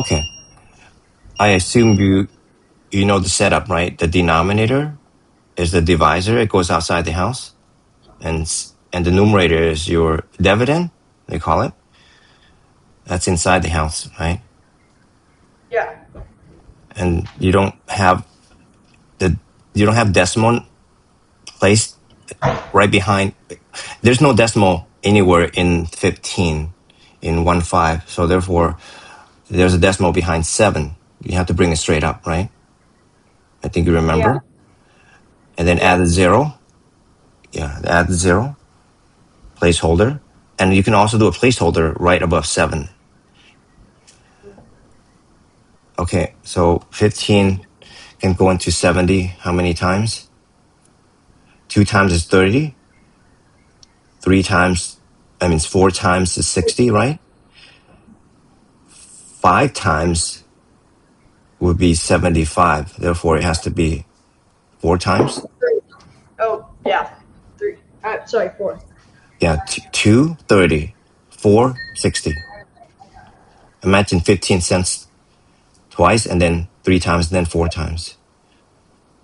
Okay. I assume you know the setup, right? The denominator is the divisor. It goes outside the house. And the numerator is your dividend, they call it. That's inside the house, right? Yeah. And you don't have decimal placed right behind. There's no decimal anywhere in 15, in 1-5. So therefore, there's a decimal behind 7. You have to bring it straight up, right? I think you remember. Yeah. And then add a 0. Yeah, add the 0. Placeholder. And you can also do a placeholder right above 7. Okay, so 15 can go into 70 how many times? 2 times is 30. 4 times is 60, right? 5 times would be 75. Therefore, it has to be 4 times. 3. Oh, yeah. 3. Sorry, 4. Yeah, 2, 30. 4, 60. Imagine 15 cents twice and then 3 times and then 4 times.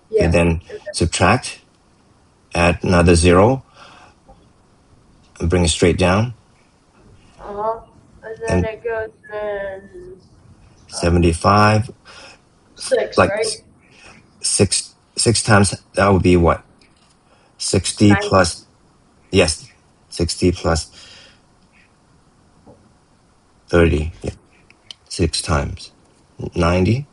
Yeah. And then subtract, add another 0, and bring it straight down. Uh-huh. And then it goes in 75. 6, Like right? 6 times, that would be what? 60 90. plus, yes, 60 plus 30. Yeah, 6 times. 90.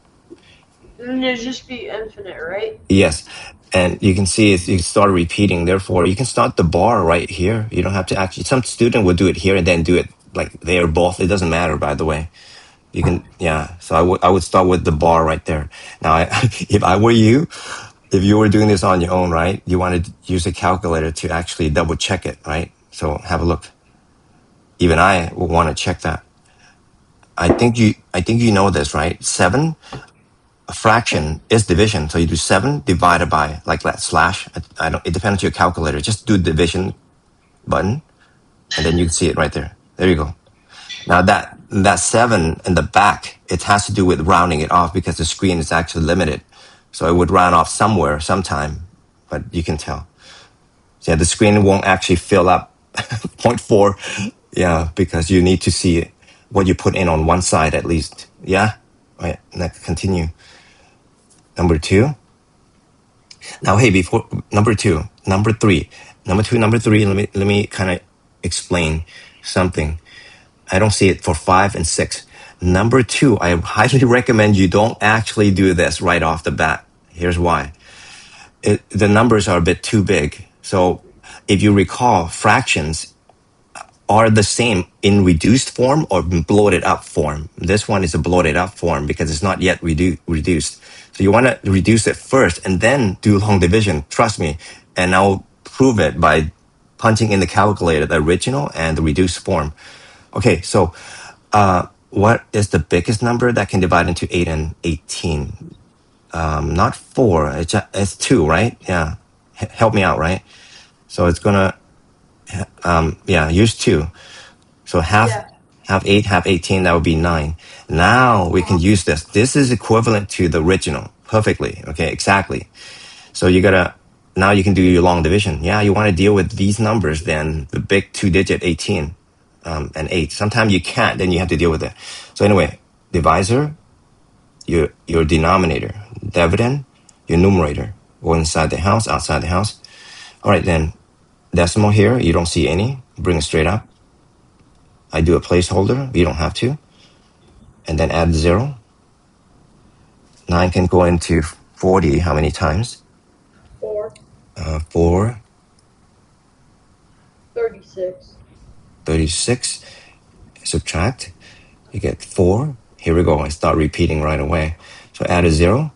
And it'd just be infinite, right? Yes. And you can see you start repeating. Therefore, you can start the bar right here. You don't have to actually, some student would do it here and then do it like there both. It doesn't matter, by the way. You can, yeah. So I would start with the bar right there. Now, if I were you, if you were doing this on your own, right, you want to use a calculator to actually double check it, right? So have a look. Even I would want to check that. I think you know this, right? 7, a fraction is division. So you do 7 divided by like that slash. I don't. It depends on your calculator. Just do division button, and then you can see it right there. There you go. Now that 7 in the back, it has to do with rounding it off because the screen is actually limited. So it would round off somewhere, sometime, but you can tell. So yeah, the screen won't actually fill up 0.4. Yeah, because you need to see what you put in on one side at least. Yeah, right. Next, continue. Number 2. Now, hey, before number 2, number 3, number 3. Let me kind of explain something. I don't see it for 5 and 6. Number 2, I highly recommend you don't actually do this right off the bat. Here's why. The numbers are a bit too big. So if you recall, fractions are the same in reduced form or bloated up form. This one is a bloated up form because it's not yet reduced. So you want to reduce it first and then do long division. Trust me. And I'll prove it by punching in the calculator, the original and the reduced form. Okay, so what is the biggest number that can divide into 8 and 18? Not 4, it's 2, right? Yeah. Help me out, right? So it's gonna, use 2. So half 8, half 18, that would be 9. Now we can use this. This is equivalent to the original perfectly. Okay, exactly. So now you can do your long division. Yeah, you want to deal with these numbers, then the big 2-digit 18 and 8. Sometimes you can't, then you have to deal with it. So anyway, divisor, your denominator, dividend, your numerator, go inside the house, outside the house. All right, then decimal here, you don't see any. Bring it straight up. I do a placeholder. You don't have to. And then add 0. 9 can go into 40 how many times? 4. 4. 36. 36. Subtract. You get 4. Here we go. I start repeating right away. So add a 0.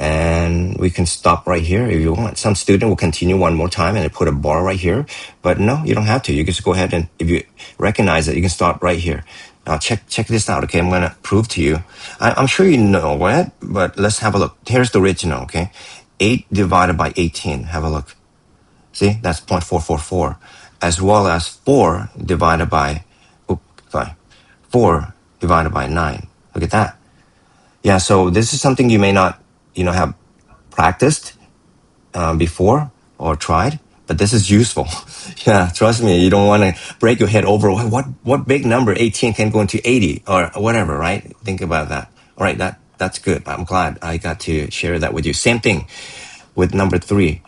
And we can stop right here if you want. Some student will continue one more time and put a bar right here. But no, you don't have to. You can just go ahead and if you recognize it, you can stop right here. Now check this out, okay? I'm going to prove to you. I'm sure you know it, but let's have a look. Here's the original, okay? 8 divided by 18. Have a look. See, that's 0.444. As well as 4 divided by 9. Look at that. Yeah, so this is something you may not, have practiced before or tried, but this is useful. Yeah, trust me, you don't want to break your head over what big number 18 can go into 80 or whatever, right? Think about that. All right, that's good. I'm glad I got to share that with you. Same thing with number 3.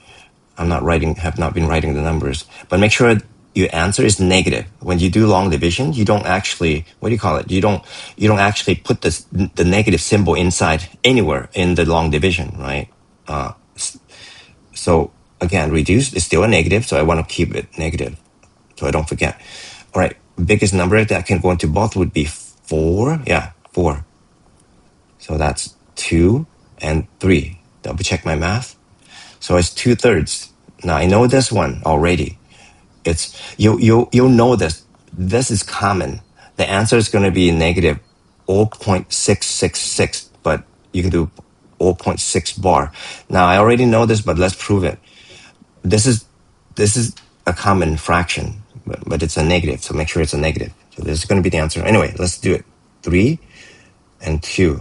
Have not been writing the numbers, but make sure your answer is negative. When you do long division, you don't actually, what do you call it? You don't actually put the negative symbol inside anywhere in the long division, right? So again, reduce is still a negative, so I want to keep it negative so I don't forget. All right, biggest number that can go into both would be 4. Yeah, 4. So that's 2 and 3. Double check my math. So it's 2/3. Now I know this one already. It's you'll know this. This is common. The answer is going to be negative 0.666, but you can do 0.6 bar. Now I already know this, but let's prove it. This is a common fraction, but it's a negative, so make sure it's a negative. So this is going to be the answer. Anyway, let's do it. 3 and 2.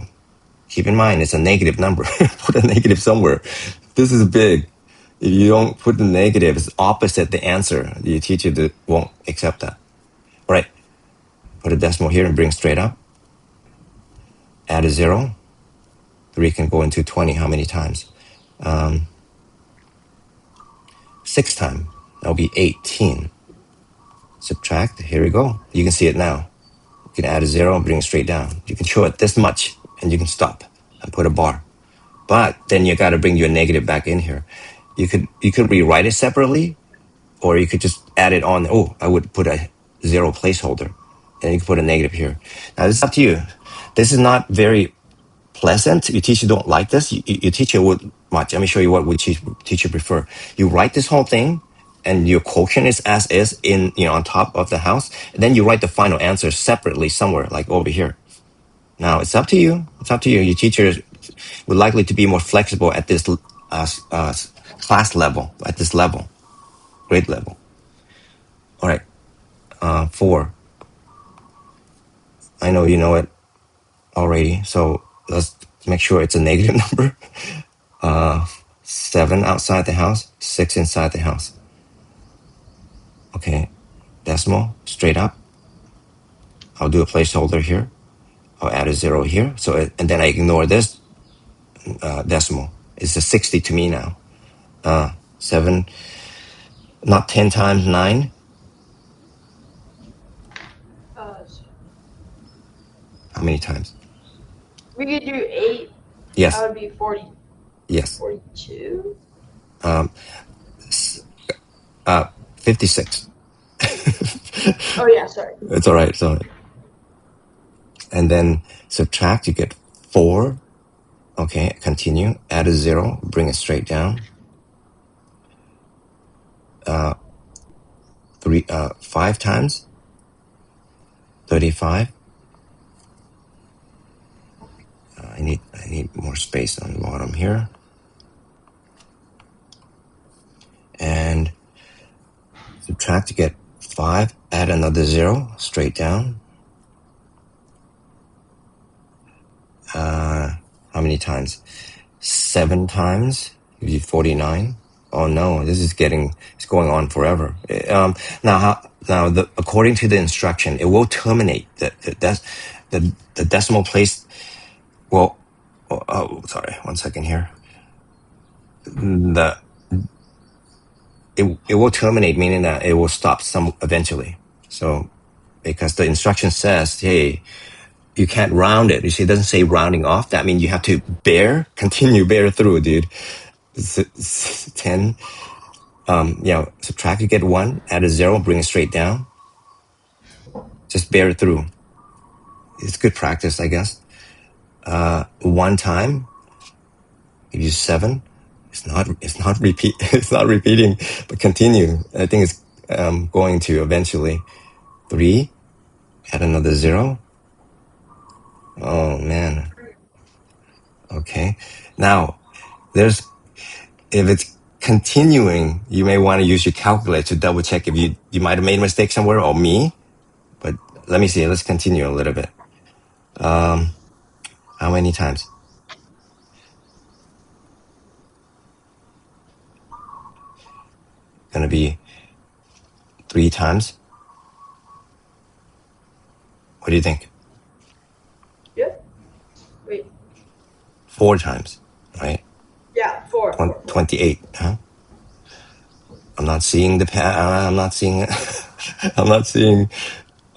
Keep in mind, it's a negative number. Put a negative somewhere. This is big. If you don't put the negative, it's opposite the answer. The teacher won't accept that. All right. Put a decimal here and bring straight up. Add a 0. 3 can go into 20 how many times? 6 times. That'll be 18. Subtract. Here we go. You can see it now. You can add a 0 and bring it straight down. You can show it this much and you can stop and put a bar. But then you got to bring your negative back in here. You could rewrite it separately, or you could just add it on. Oh, I would put a 0 placeholder, and you can put a negative here. Now this is up to you. This is not very pleasant. Your teacher don't like this. Your teacher would watch. Let me show you what would teacher prefer. You write this whole thing, and your quotient is as is in on top of the house. And then you write the final answer separately somewhere, like over here. Now it's up to you. It's up to you. Your teacher would likely to be more flexible at this class level, at this level, grade level. All right, 4. I know you know it already, so let's make sure it's a negative number. 7 outside the house, 6 inside the house. Okay, decimal, straight up. I'll do a placeholder here. I'll add a 0 here. And then I ignore this decimal. It's a 60 to me now. 7, not 10 times 9. How many times? We could do 8. Yes. That would be 40. Yes. 42? 56. Oh, yeah, sorry. It's all right. It's all right. And then subtract, you get 4. Okay, continue. Add a 0, bring it straight down. 5 times. 35. I need more space on the bottom here. And subtract to get 5. Add another 0, straight down. How many times? 7 times. Give you 49. Oh no, it's going on forever. According to the instruction, it will terminate the decimal place. Well, sorry, 1 second here. It will terminate, meaning that it will stop eventually. So, because the instruction says, hey, you can't round it. You see, it doesn't say rounding off. That means you have to continue bear through, dude. 10. Subtract, you get 1. Add a 0, bring it straight down. Just bear it through. It's good practice, I guess. 1 time, you use 7. It's not repeating, but continue. I think it's going to eventually. 3. Add another 0. Oh man. Okay. Now, if it's continuing, you may want to use your calculator to double check if you might have made a mistake somewhere, or me. But let me see. Let's continue a little bit. How many times? Gonna be 3 times. What do you think? Yeah. Wait. 4 times, right? Yeah, four. 28, huh? I'm not seeing the I'm not seeing I'm not seeing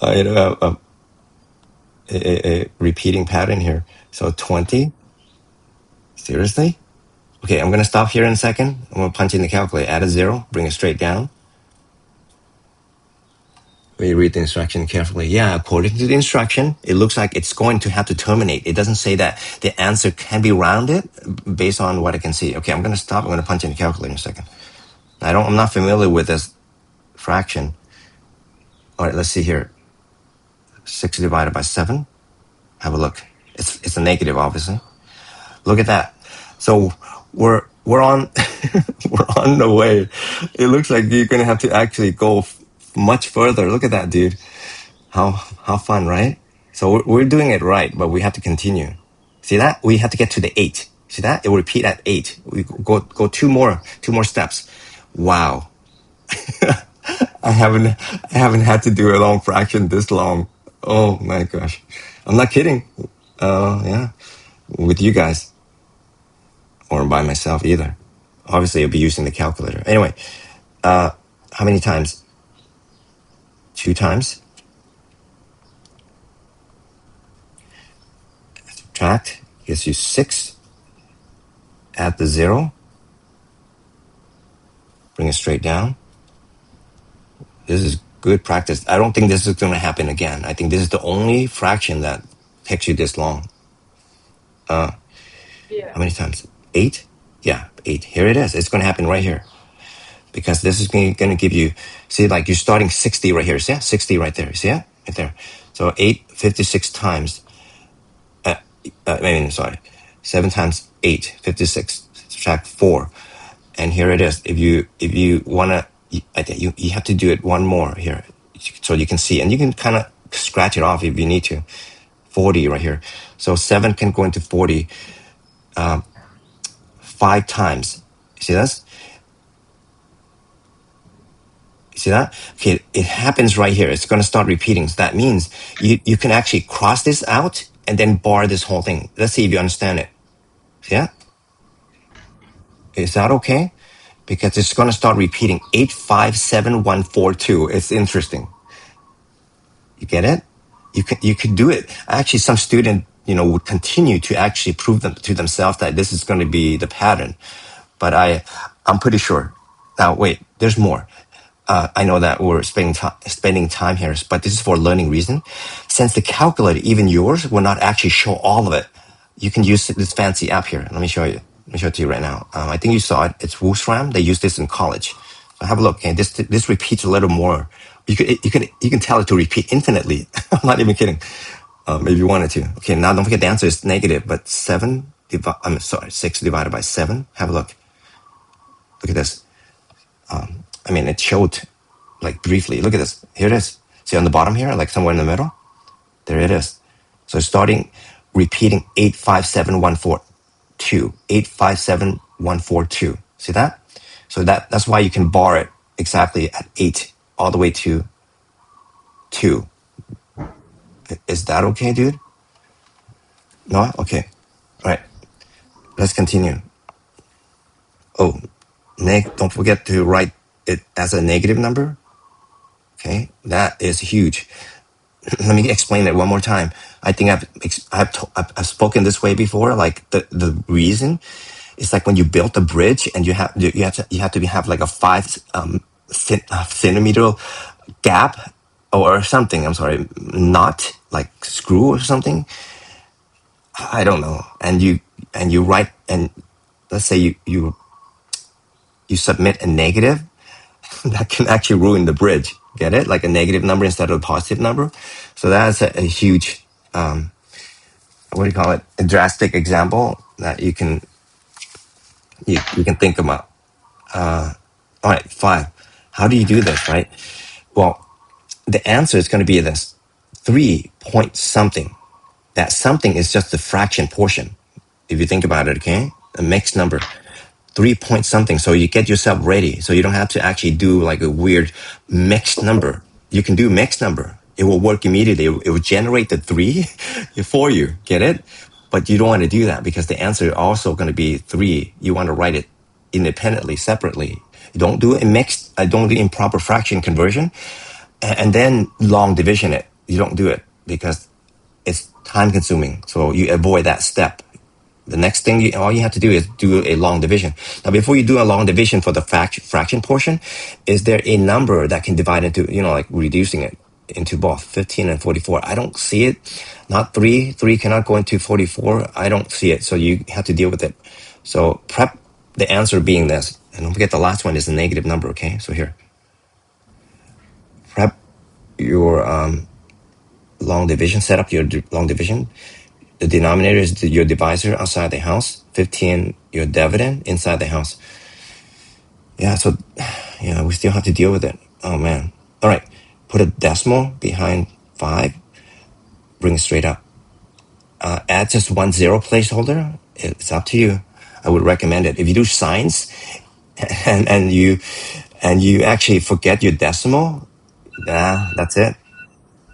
a repeating pattern here. So 20. Seriously? Okay, I'm gonna stop here in a second. I'm gonna punch in the calculator. Add a 0. Bring it straight down. We read the instruction carefully. Yeah, according to the instruction, it looks like it's going to have to terminate. It doesn't say that the answer can be rounded based on what I can see. Okay, I'm gonna stop. I'm gonna punch in the calculator in a second. I'm not familiar with this fraction. All right, let's see here. 6 divided by 7. Have a look. It's a negative, obviously. Look at that. So we're on we're on the way. It looks like you're gonna have to actually go much further. Look at that, dude. How fun, right? So we're doing it right, but we have to continue. See that? We have to get to the 8. See that? It will repeat at 8. We go two more steps. Wow. I haven't had to do a long fraction this long. Oh my gosh. I'm not kidding. Yeah. With you guys. Or by myself either. Obviously I'll be using the calculator. Anyway, how many times? 2 times. Subtract gives you 6. Add the 0. Bring it straight down. This is good practice. I don't think this is going to happen again. I think this is the only fraction that takes you this long. Yeah. How many times? 8? Yeah, 8. Here it is. It's going to happen right here. Because this is going to give you, see, like you're starting 60 right here. See it? 60 right there. See it? Right there. So 8, 56 times. Sorry. 7 times 8, 56. Subtract 4. And here it is. If you want to, you have to do it one more here. So you can see. And you can kind of scratch it off if you need to. 40 right here. So 7 can go into 40 5 times. See this? See that? Okay, it happens right here. It's going to start repeating. So that means you can actually cross this out and then bar this whole thing. Let's see if you understand it. Yeah? Is that okay? Because it's going to start repeating 857142. It's interesting. You get it? You could do it. Actually, some student, would continue to actually prove them to themselves that this is going to be the pattern. But I'm pretty sure. Now, wait, there's more. I know that we're spending time here, but this is for learning reason. Since the calculator, even yours, will not actually show all of it, you can use this fancy app here. Let me show you. Let me show it to you right now. I think you saw it. It's Woosram. They use this in college. So have a look. Okay, this repeats a little more. You can tell it to repeat infinitely. I'm not even kidding. If you wanted to. Okay, now don't forget the answer is negative, but 6 divided by 7. Have a look. Look at this. It showed like briefly. Look at this. Here it is. See on the bottom here, like somewhere in the middle? There it is. So starting repeating 857142. 857142. See that? So that's why you can bar it exactly at 8 all the way to 2. Is that okay, dude? No? Okay. All right. Let's continue. Oh, don't forget to write it as a negative number. Okay, that is huge. Let me explain it one more time. I think I've spoken this way before. Like the reason is like when you build a bridge and you have to have like a 5 centimeter gap or something. I'm sorry, knot like screw or something. I don't know. And you write, and let's say you submit a negative. That can actually ruin the bridge. Get it? Like a negative number instead of a positive number. So that's a huge, what do you call it? A drastic example that you can think about. All right, 5. How do you do this, right? Well, the answer is going to be this 3 point something. That something is just the fraction portion. If you think about it, okay? A mixed number. 3 point something. So you get yourself ready. So you don't have to actually do like a weird mixed number. You can do mixed number. It will work immediately. It will generate the three for you. Get it? But you don't want to do that because the answer is also going to be 3. You want to write it independently, separately. You don't do a mixed, I don't do improper fraction conversion and then long division it. You don't do it because it's time consuming. So you avoid that step. The next thing, all you have to do is do a long division. Now, before you do a long division for the fraction portion, is there a number that can divide into, like reducing it into both 15 and 44? I don't see it. Not 3. 3 cannot go into 44. I don't see it. So you have to deal with it. So prep the answer being this. And don't forget the last one is a negative number, okay? So here. Prep your long division, set up your long division. The denominator is your divisor outside the house. 15, your dividend inside the house. Yeah, so, we still have to deal with it. Oh, man. All right. Put a decimal behind 5. Bring it straight up. Add just 1 0 placeholder. It's up to you. I would recommend it. If you do science and you actually forget your decimal, that's it.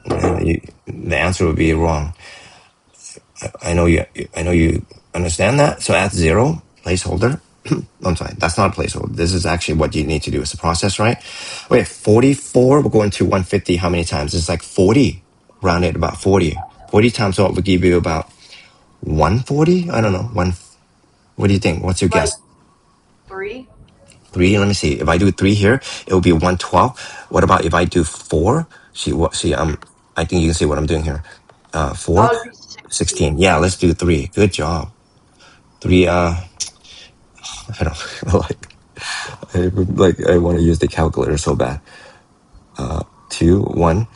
The answer would be wrong. I know you understand that. So add 0 placeholder. I'm sorry, that's not a placeholder. This is actually what you need to do. It's a process, right? Okay, 44, we're going to 150 how many times? It's like 40, rounded about 40. 40 times what would give you about 140? I don't know. What do you think? What's your Like guess? 3. 3, let me see. If I do 3 here, it will be 112. What about if I do 4? I think you can see what I'm doing here. 4, That would be 16. 16. Yeah, let's do 3. Good job. 3, I don't I want to use the calculator so bad. 2, 1.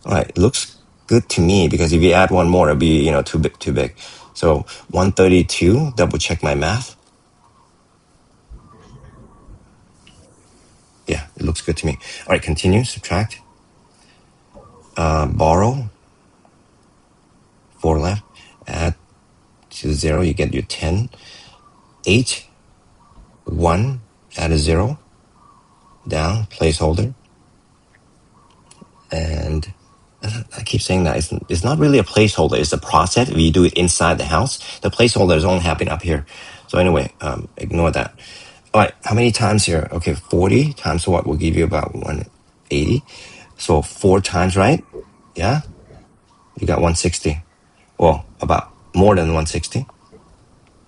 All right, it looks good to me because if you add one more, it'll be too big. So 132. Double check my math. Yeah, it looks good to me. All right, continue. Subtract. Borrow. 4 left. Add to 0. You get your 10. 8. 1. Add a 0. Down. Placeholder. And I keep saying that it's not really a placeholder. It's a process. If you do it inside the house, the placeholder is only happening up here. So anyway, ignore that. All right, how many times here? Okay, 40 times what will give you about 180. So 4 times, right? Yeah, you got 160. Well, about more than 160.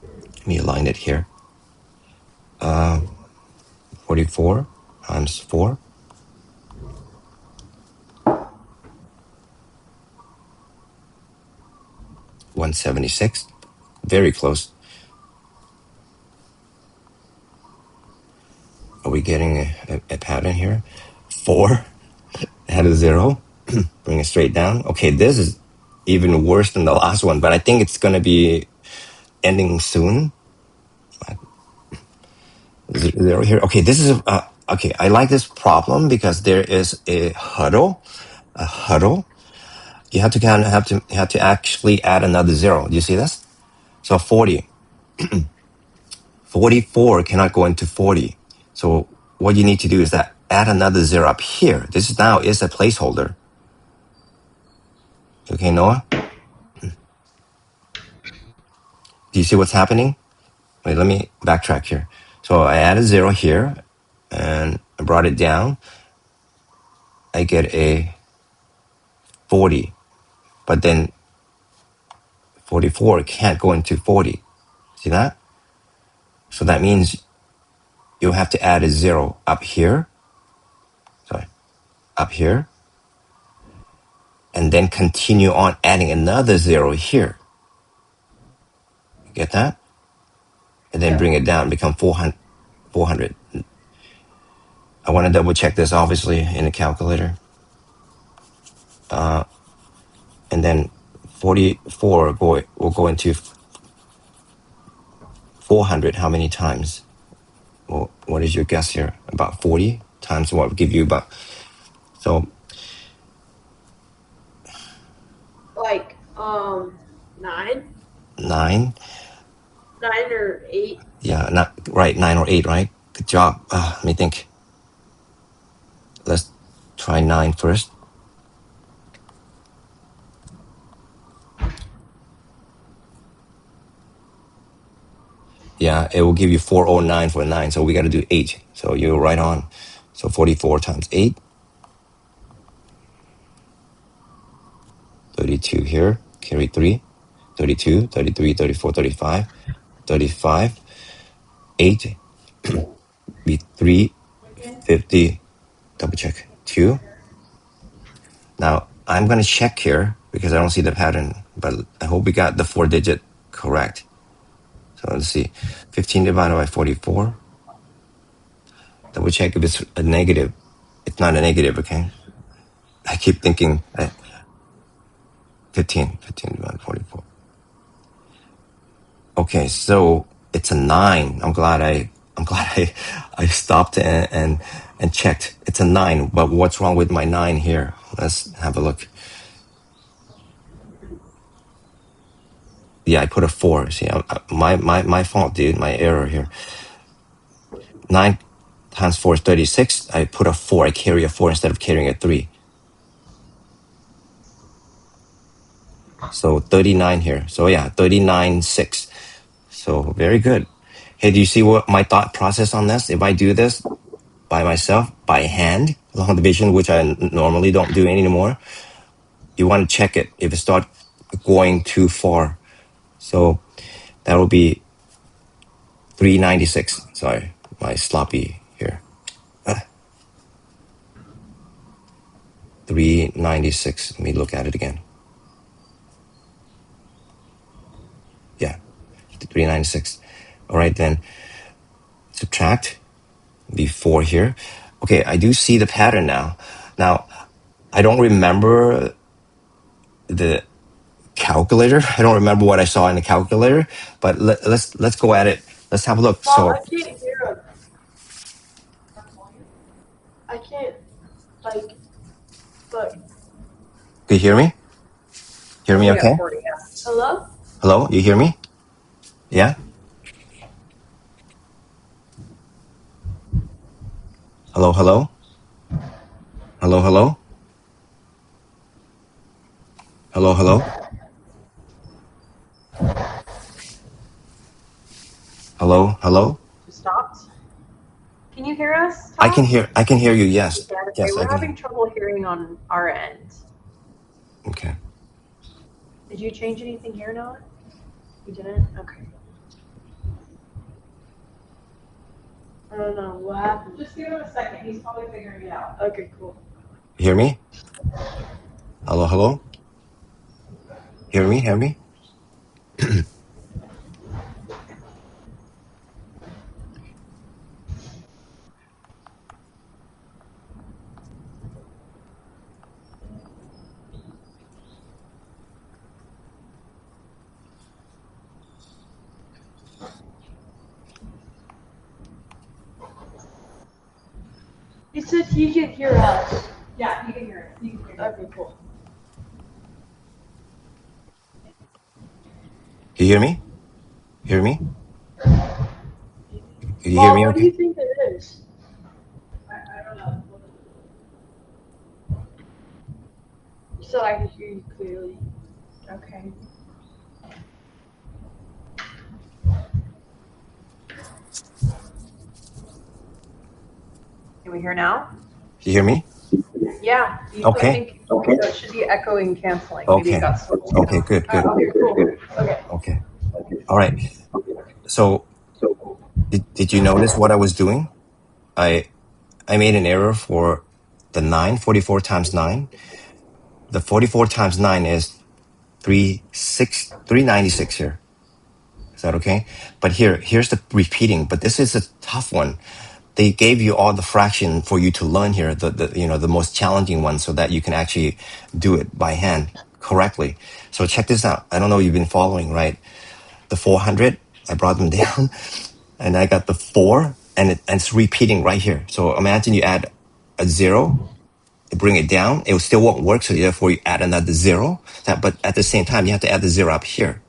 Let me align it here. 44 times 4. 176. Very close. Are we getting a pattern here? 4, add a 0, bring it straight down. Okay, this is even worse than the last one, but I think it's going to be ending soon. 0 here. Okay, this is okay. I like this problem because there is a huddle. A huddle. You have to have to actually add another 0. Do you see this? So 40. 44 cannot go into 40. So what you need to do is that add another 0 up here. This now is a placeholder. Okay, Noah? Do you see what's happening? Wait, let me backtrack here. So I added 0 here and I brought it down. I get a 40, but then 44 can't go into 40. See that? So that means you'll have to add a 0 up here. Sorry, up here. And then continue on adding another 0 here. Get that? And then bring it down, become 400. I want to double check this, obviously, in the calculator. And then 44 will go into 400 how many times? Well, what is your guess here? About 40 times what will give you about... So... Like 9. 9. 9 or 8. Yeah, not right. 9 or 8, right? Good job. Let me think. Let's try 9 first. Yeah, it will give you 409 for 9. So we got to do 8. So you're right on. So 44 times 8. 32 here. Carry 3. 32, 33, 34, 35. 35. 8. Be 3. 50. Double check. 2. Now, I'm going to check here because I don't see the pattern, but I hope we got the 4-digit correct. So let's see. 15 divided by 44. Double check if it's a negative. It's not a negative, okay? I keep thinking 15 divided by 44. Okay, so it's a 9. I'm glad I stopped and checked. It's a 9, but what's wrong with my 9 here? Let's have a look. Yeah, I put a 4. See, my fault, dude. My error here. 9 times 4 is 36. I put a 4. I carry a 4 instead of carrying a 3. So 39 here. So yeah, 39.6. So very good. Hey, do you see what my thought process on this? If I do this by myself, by hand, long division, which I normally don't do anymore, you want to check it if it starts going too far. So that will be 396. Sorry, my sloppy here. 396. Let me look at it again. Yeah, 396. All right, then subtract the 4 here. Okay, I do see the pattern now. Now, I don't remember the calculator. I don't remember what I saw in the calculator, but let's go at it. Let's have a look. Mom, So, I can't hear him. I can't, like, look. can you hear me? Hear me Only at okay? 40, yeah. Hello? Hello? You hear me? Yeah? Hello, hello? Hello, hello? Hello, hello? Hello, hello? Just stopped. Can you hear us, Tom? I can hear you. Yes. Okay, Yes, I we're can having hear. trouble hearing on our end. Okay. Did you change anything here, Noah? You didn't? Okay. I don't know what happened. Just give him a second. He's probably figuring it out. Okay, cool. Hear me? Hello, hello? Hear me? Hear me? He said he can hear us. Yeah, you can hear it. You can hear it. Okay, cool. You hear me? Hear me? Can you hear Mom, me what do you okay? think it is? I don't know. You said I could hear you clearly. Okay. Can we hear now? You hear me? Yeah. Okay. I think so it should be echoing, canceling. Maybe Okay. it got switched. Okay, good, good. Okay, cool. Okay. Okay. All right. So did you notice what I was doing? I made an error for the 9, 44 times 9. The 44 times 9 is 396 here. Is that okay? But here's the repeating, but this is a tough one. They gave you all the fraction for you to learn here, the most challenging one, so that you can actually do it by hand correctly. So check this out. I don't know if you've been following, right? The 400, I brought them down and I got the 4 and it's repeating right here. So imagine you add a 0 bring it down, it still won't work. So therefore you add another 0. But at the same time, you have to add the 0 up here.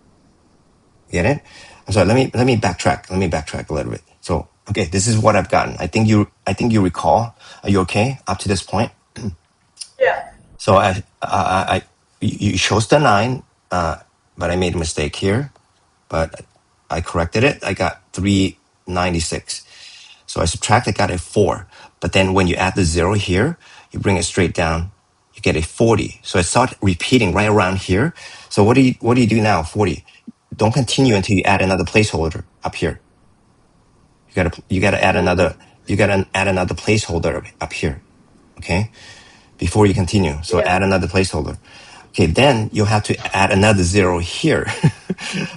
Get it? I'm sorry. Let me backtrack. Let me backtrack a little bit. So okay, this is what I've gotten. I think you recall. Are you okay up to this point? Yeah. So you chose the 9, but I made a mistake here. But I corrected it. I got 396. So I subtract, I got a 4. But then when you add the 0 here, you bring it straight down, you get a 40. So I start repeating right around here. So what do you do now? 40. Don't continue until you add another placeholder up here. You gotta add another placeholder up here. Okay? Before you continue. So Yeah. add another placeholder. Okay, then you'll have to add another 0 here.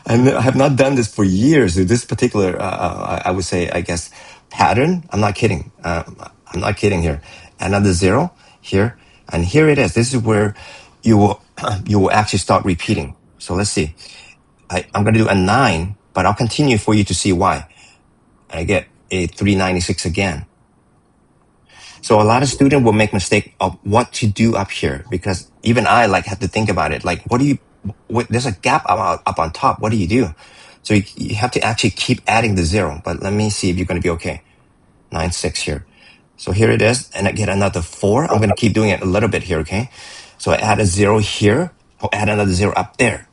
And I have not done this for years. This particular, I would say, I guess, pattern. I'm not kidding. I'm not kidding here. Another 0 here, and here it is. This is where you will you will actually start repeating. So let's see. I'm going to do a 9, but I'll continue for you to see why. I get a 396 again. So a lot of students will make mistake of what to do up here, because even I have to think about it. Like, there's a gap up on top. What do you do? So you have to actually keep adding the 0. But let me see if you're going to be okay. 96 here. So here it is. And I get another 4. I'm going to keep doing it a little bit here. Okay. So I add a 0 here. I'll add another 0 up there.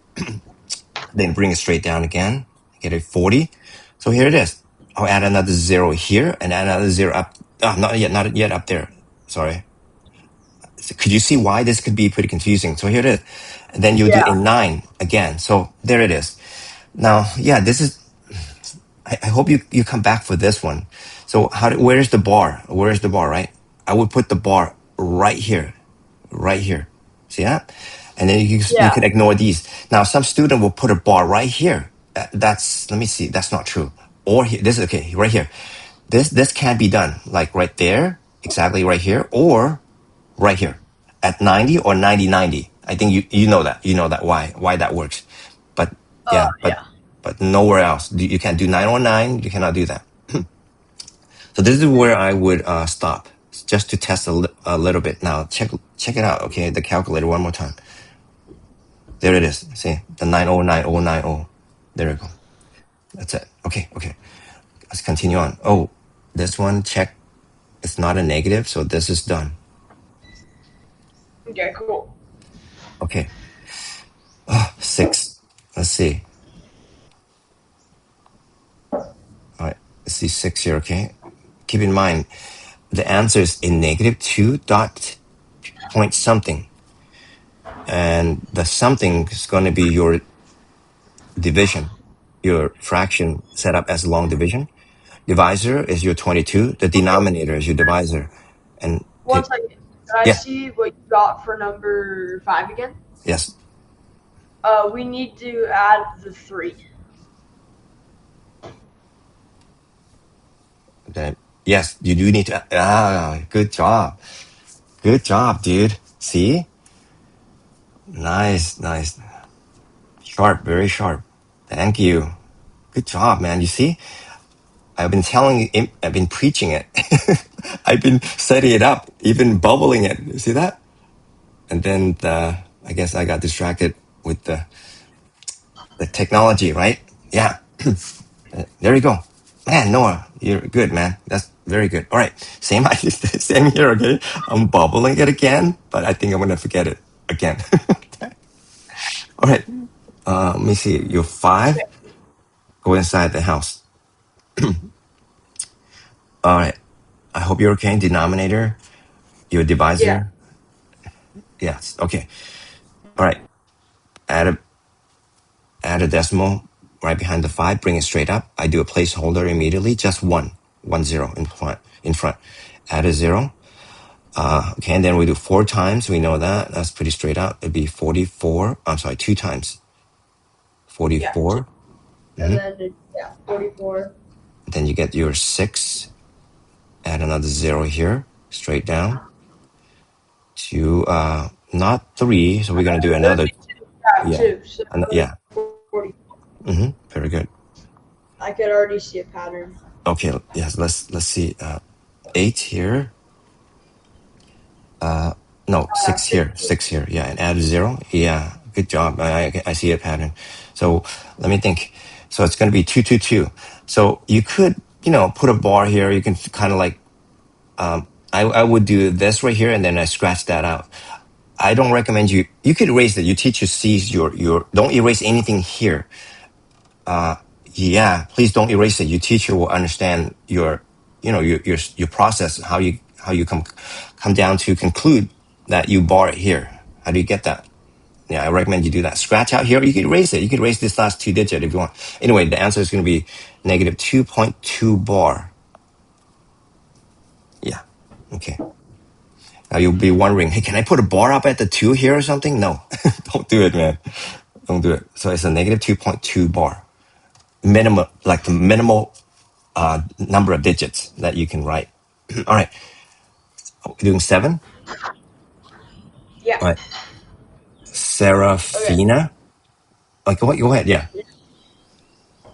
Then bring it straight down again. Get a 40. So here it is. I'll add another 0 here and add another 0 up. Oh, not yet up there. Sorry. So could you see why this could be pretty confusing? So here it is. And then you do a 9 again. So there it is. Now, yeah, this is, I hope you come back for this one. So where's the bar? Where's the bar, right? I would put the bar right here. Right here. See that? And then you can ignore these. Now, some student will put a bar right here. Let me see. That's not true. Or here, this is okay. Right here. This can be done. Like right there. Exactly right here. Or right here at 90 or 90-90. I think you know that. You know that why that works. But yeah, but nowhere else. You can't do 909. You cannot do that. So this is where I would stop, just to test a little bit. Now check it out. Okay, the calculator one more time. There it is. See the 909090. There we go. That's it. Okay. Let's continue on. Oh, this one, check. It's not a negative, so this is done. Okay, cool. Okay. 6. Let's see. All right. Let's see 6 here. Okay. Keep in mind, the answer is in negative 2 dot point something. And the something is going to be your division, your fraction set up as long division. Divisor is your 22. The denominator is your divisor. And One second. Can I yeah, see what you got for number 5 again? yes. We need to add the 3. Yes, you do need to. Good job. Good job, dude. See? Nice. Sharp, very sharp. Thank you. Good job, man. You see? I've been preaching it. I've been setting it up, even bubbling it. You see that? And then I guess I got distracted with the technology, right? Yeah. There you go. Man, Noah, you're good, man. That's very good. All right. Same same here, okay? I'm bubbling it again, but I think I'm going to forget it again. All right. Let me see. You're 5. Go inside the house. All right. I hope you're okay. Denominator, your divisor. Yes. Okay. All right. Add a decimal right behind the 5. Bring it straight up. I do a placeholder immediately. Just 1 0 in front. Add a 0. Okay, and then we do 4 times. We know that. That's pretty straight out. It'd be 44. I'm sorry, 2 times. 44. And then, 44. Then you get your 6. Add another 0 here. Straight down. To, not 3. So we're going to do another. Yeah. 2. So Yeah. 40. Very good. I could already see a pattern. Okay. Yes. Let's see. 8 here. No, Yeah, 6 here. Yeah, and add a 0. Yeah, good job. I see a pattern. So let me think. So it's going to be 2, 2, 2. So you could, put a bar here. You can kind of like, I would do this right here, and then I scratch that out. I don't recommend you could erase it. Your teacher sees don't erase anything here. Yeah, please don't erase it. Your teacher will understand your process, how you come down to conclude that you bar it here. How do you get that? Yeah, I recommend you do that. Scratch out here. You could erase it. You could erase this last 2 digit if you want. Anyway, the answer is going to be negative 2.2 bar. Yeah. Okay. Now you'll be wondering, hey, can I put a bar up at the 2 here or something? No, don't do it, man. Don't do it. So it's a negative 2.2 bar. Minimum, like the minimal number of digits that you can write. All right. We're doing 7. yeah. All right. Okay. Serafina. Like, go ahead. Yeah.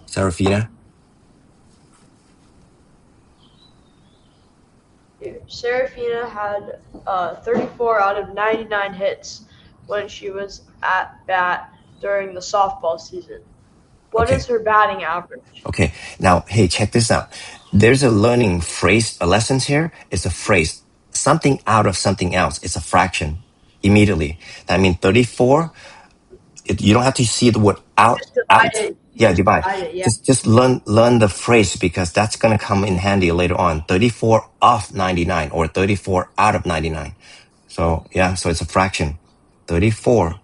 Serafina. Here. Serafina had 34 out of 99 hits when she was at bat during the softball season. What Okay. is her batting average? Okay. Now, hey, check this out. There's a learning phrase, a lessons here. It's a phrase. Something out of something else. It's a fraction immediately. That means 34. You don't have to see the word out. Just divide Out. it. You Yeah, just divide. divide it, yeah. Just learn the phrase because that's gonna come in handy later on. 34 of 99 or 34 out of 99. So yeah, so it's a fraction. 34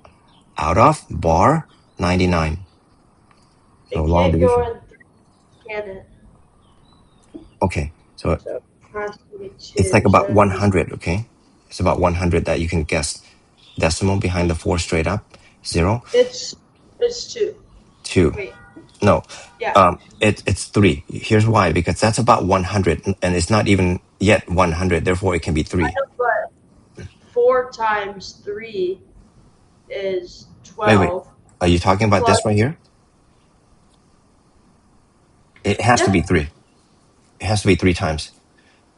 out of bar 99. So It long can't go division. in 3, can it? Okay, so So it has to be it's 2. like So about it'd be 100. Okay, it's about 100 that you can guess. Decimal behind the 4 straight up. 0, it's 2. 2. Wait. No, Yeah. it's 3. Here's why, because that's about 100 and it's not even yet 100. Therefore, it can be I 3. know, but 4 times 3 is Wait. 12 Are you talking about plus. this right here? It has to Yeah. be 3. It has to be 3 times.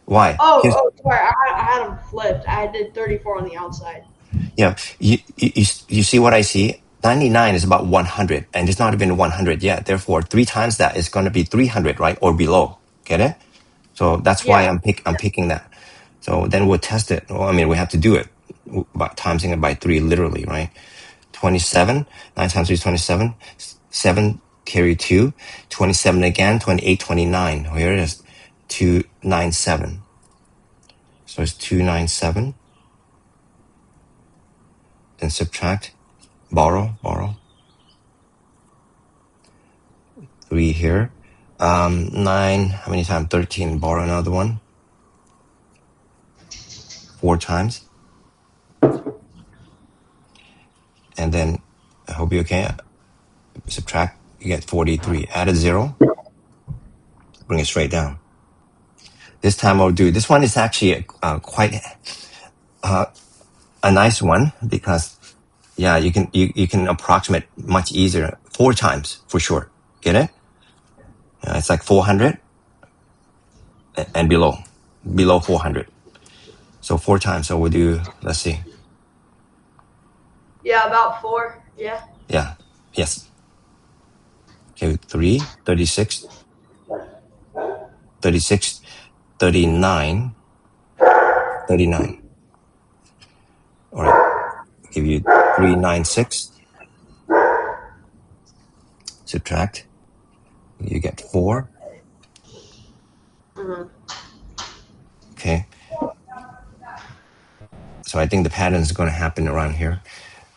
Why? Oh, Here's, sorry. I had them flipped. I did 34 on the outside. yeah, you see what I see? 99 is about 100 and it's not even 100 yet. Therefore, 3 times that is going to be 300, right? Or below. Get it? So that's why Yeah. I'm picking that. So then we'll test it. Well, I mean, we have to do it by timesing it by 3 literally, right? 27, 9 times 3 is 27. 7 carry 2. 27 again, 28, 29. Here it is. 297. So it's 297. Then subtract, borrow. 3 here. 9, how many times? 13. Borrow another one. 4 times. And then, I hope you're okay. Subtract, you get 43. Add a 0. Bring it straight down. This time I'll do, this one is actually quite a nice one because, yeah, you can approximate much easier. 4 times for sure. Get it? It's like 400 and below 400. So 4 times. So we'll do, let's see. Yeah, about 4. Yeah. Yeah. Yes. Okay. 3, 36, 36, 39, 39. All right. Give you 396. Subtract. You get 4. Mm-hmm. Okay. So I think the pattern is going to happen around here.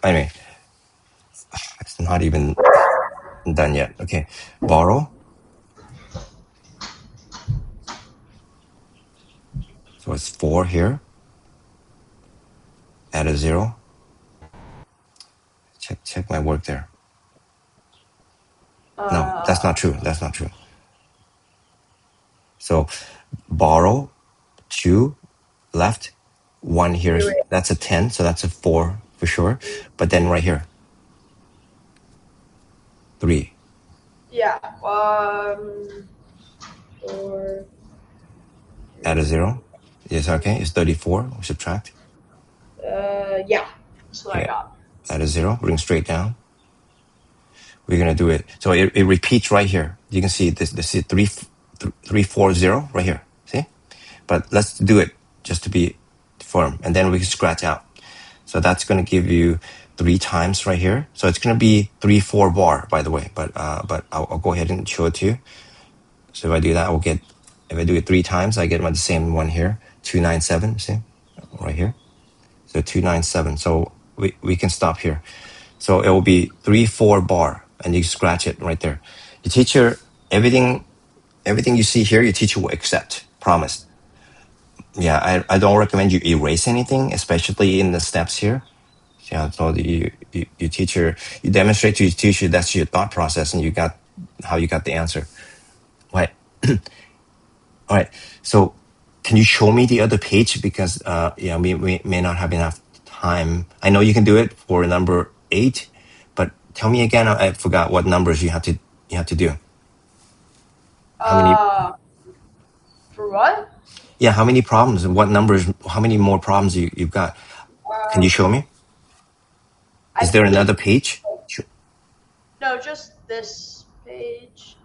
Anyway, it's not even done yet. Okay. Borrow. So it's 4 here. Add a 0. Check my work there. No, that's not true. That's not true. So borrow 2 left. 1 here is, that's a 10. So that's a 4 for sure. But then right here, 3. Yeah. 4. Add a 0. Yes, okay. It's 34. Subtract. Yeah. That's what I Okay, got. add a 0, bring straight down. We're gonna do it. So it repeats right here. You can see this is 340 right here. See? But let's do it just to be firm, and then we can scratch out. So that's gonna give you 3 times right here. So it's gonna be 3-4 bar, by the way. But I'll go ahead and show it to you. So if I do that, if I do it 3 times, I get the same one here, 297. See, right here. So 297. So we can stop here. So it will be 3-4 bar, and you scratch it right there. Your teacher, everything you see here, your teacher will accept. Promise. Yeah, I don't recommend you erase anything, especially in the steps here. Yeah, so your teacher, you demonstrate to your teacher that's your thought process, and how you got the answer. Right. All right. So can you show me the other page? Because we may not have enough time. I know you can do it for number 8, but tell me again. I forgot what numbers you have to do. How many? For what? Yeah, how many problems and what numbers? How many more problems you've got? Can you show me? I Is there think another page? no, just this page.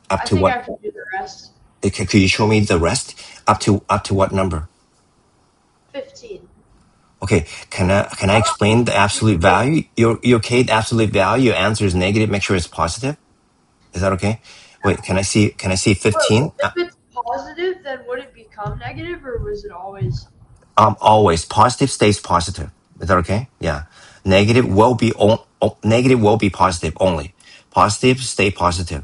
Up I to think what? I can do the rest. Okay, could you show me the rest? Up to what number? 15. Okay, can I explain the absolute value? Your K absolute value, your answer is negative. Make sure it's positive. Is that okay? Wait, can I see 15? If it's positive, then would it become negative, or was it always? Always positive stays positive. Is that okay? Yeah. Negative will be positive only. Positive stay positive.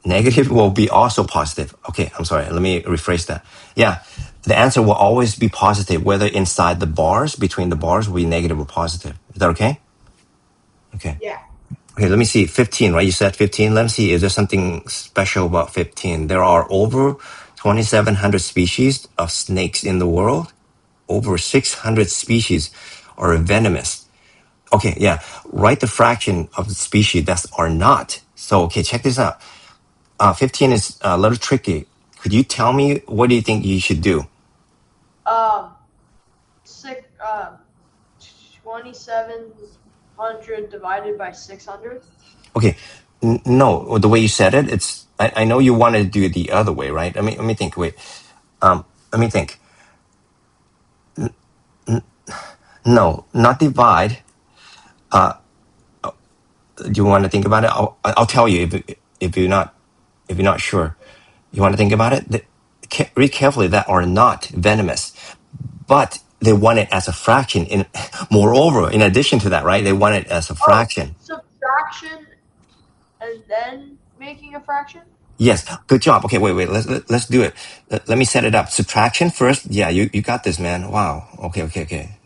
Negative will be also positive. Okay, I'm sorry. Let me rephrase that. Yeah, the answer will always be positive, whether inside the bars, between the bars, will be negative or positive. Is that okay? Okay. Yeah. Okay, let me see. 15, right? You said 15. Let me see. Is there something special about 15? There are over 2,700 species of snakes in the world. Over 600 species are venomous. Okay, yeah. Write the fraction of the species that are not. So, okay, check this out. 15 is a little tricky. Could you tell me what do you think you should do? Um, 2,700 divided by 600. Okay, no, the way you said it, I know you want to do it the other way, right? Let me think. Wait, let me think. No, not divide. Do you want to think about it? I'll tell you if you're not sure. You want to think about it? Read carefully that are not venomous, but they want it as a fraction. Moreover, in addition to that, right? They want it as a fraction. Subtraction and then making a fraction? Yes, good job. Okay, wait. Let's do it. Let me set it up. Subtraction first. Yeah, you got this, man. Wow. Okay.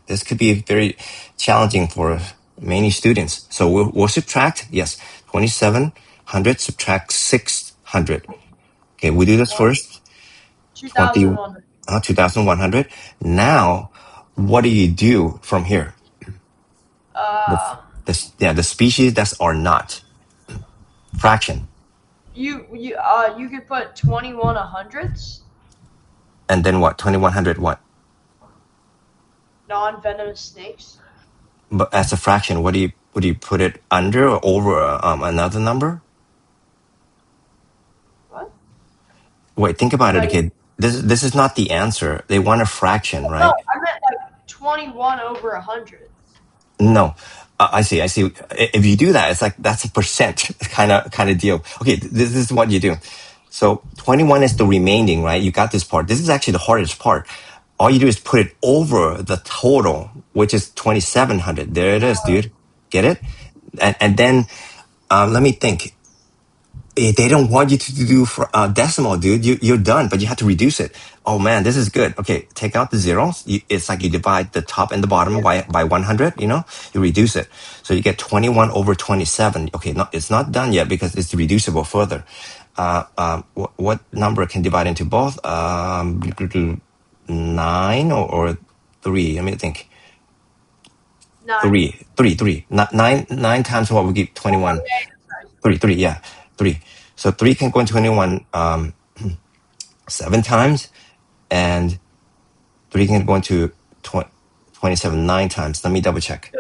This could be very challenging for many students. So we'll subtract. Yes, 2,700 subtract 600. Okay, we do this first. 2,100. 2,100. Now, what do you do from here? The Uh, the species that are not fraction, you could put 21 hundredths and then what? 2,100 what? non-venomous snakes. But as a fraction, what do you put it under or over another number? What? Wait, think about it. Like, Okay, this is not the answer. They want a fraction, no, right? I meant like 21 over 100. No, I see. If you do that, it's like that's a percent kind of deal. Okay, this is what you do. So 21 is the remaining, right? You got this part. This is actually the hardest part. All you do is put it over the total, which is 2,700. There it is, dude. Get it? And then let me think. They don't want you to do decimal, dude. You're done, but you have to reduce it. Oh man, this is good. Okay, take out the zeros. It's like you divide the top and the bottom by 100. You reduce it, so you get 21 over 27. Okay, it's not done yet because it's reducible further. What number can divide into both? 9 or 3. Let me think. 9. Three. Nine times what we give 21. Three, yeah, 3. So 3 can go into 21 7 times, and 3 can go into 27 9 times. Let me double check.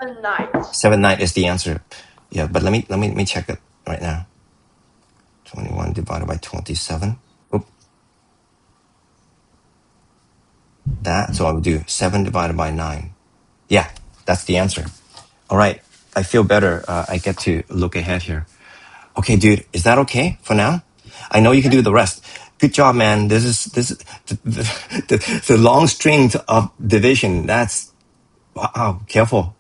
7 9s. 7 9 is the answer. Yeah, but let me check it right now. 21 divided by 27. Oop. That, so I would do 7 divided by 9. Yeah, that's the answer. All right, I feel better. I get to look ahead here. Okay, dude, is that okay for now? I know you can do the rest. Good job, man. This is the long string of division. That's, wow, careful.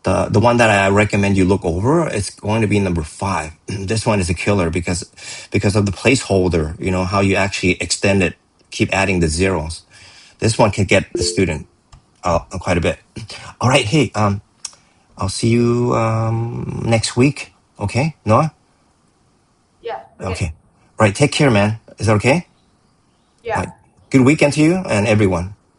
The one that I recommend you look over is going to be number 5. This one is a killer because of the placeholder. You know how you actually extend it, keep adding the zeros. This one can get the student quite a bit. All right, hey, I'll see you next week. Okay, Noah? Yeah. Okay. All right, take care, man. Is that okay? Yeah. All right. Good weekend to you and everyone.